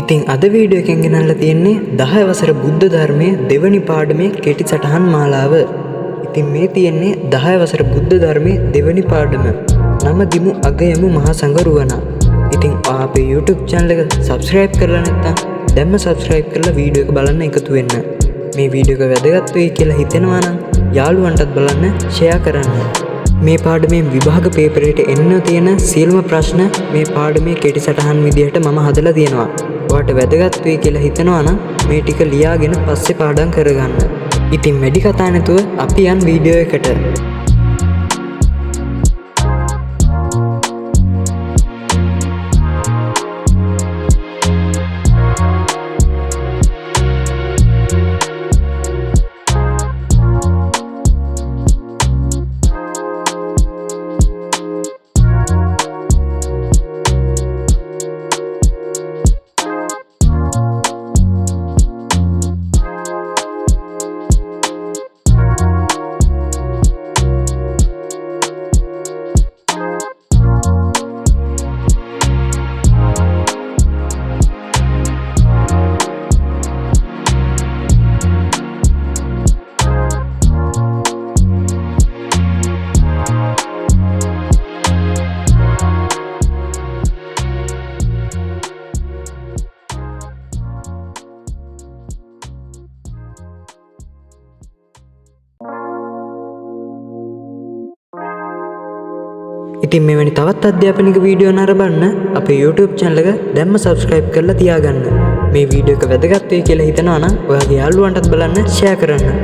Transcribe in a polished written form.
ඉතින් අද වීඩියෝ එකෙන් ගෙනල්ලා තියෙන්නේ 10 වසර බුද්ධ ධර්මයේ දෙවනි පාඩමේ කෙටි සටහන් මාලාව. ඉතින් මේ තියෙන්නේ 10 වසර බුද්ධ ධර්මයේ දෙවනි පාඩම. නම දිමු අගයමු මහා සංඝරුවන. ඉතින් අපේ YouTube channel එක subscribe කරලා නැත්නම් දැම්ම subscribe කරලා වීඩියෝ එක බලන්න එකතු වෙන්න. මේ වීඩියෝ එක වැදගත් වෙයි කියලා හිතෙනවා නම් යාළුවන්ටත් බලන්න share කරන්න. මේ පාඩමේ විභාග පේපරයට එන්න තියෙන සියලුම ප්‍රශ්න මේ පාඩමේ කෙටි සටහන් විදිහට මම හදලා තියෙනවා. ඔයාලට වැදගත් වෙයි කියලා හිතනවා නම් මේ ටික ලියාගෙන පස්සේ පාඩම් කරගන්න. ඉතින් වැඩි කතා නැතුව අපි යන් වීඩියෝ එකට. ඉතින් මෙවැනි තවත් අධ්‍යාපනික වීඩියෝ නරඹන්න අපේ YouTube channel එක දැම්ම subscribe කරලා තියාගන්න. මේ වීඩියෝ එක වැදගත් වෙයි කියලා හිතනවා නම් ඔයාගේ යාළුවන්ටත් බලන්න share කරන්න.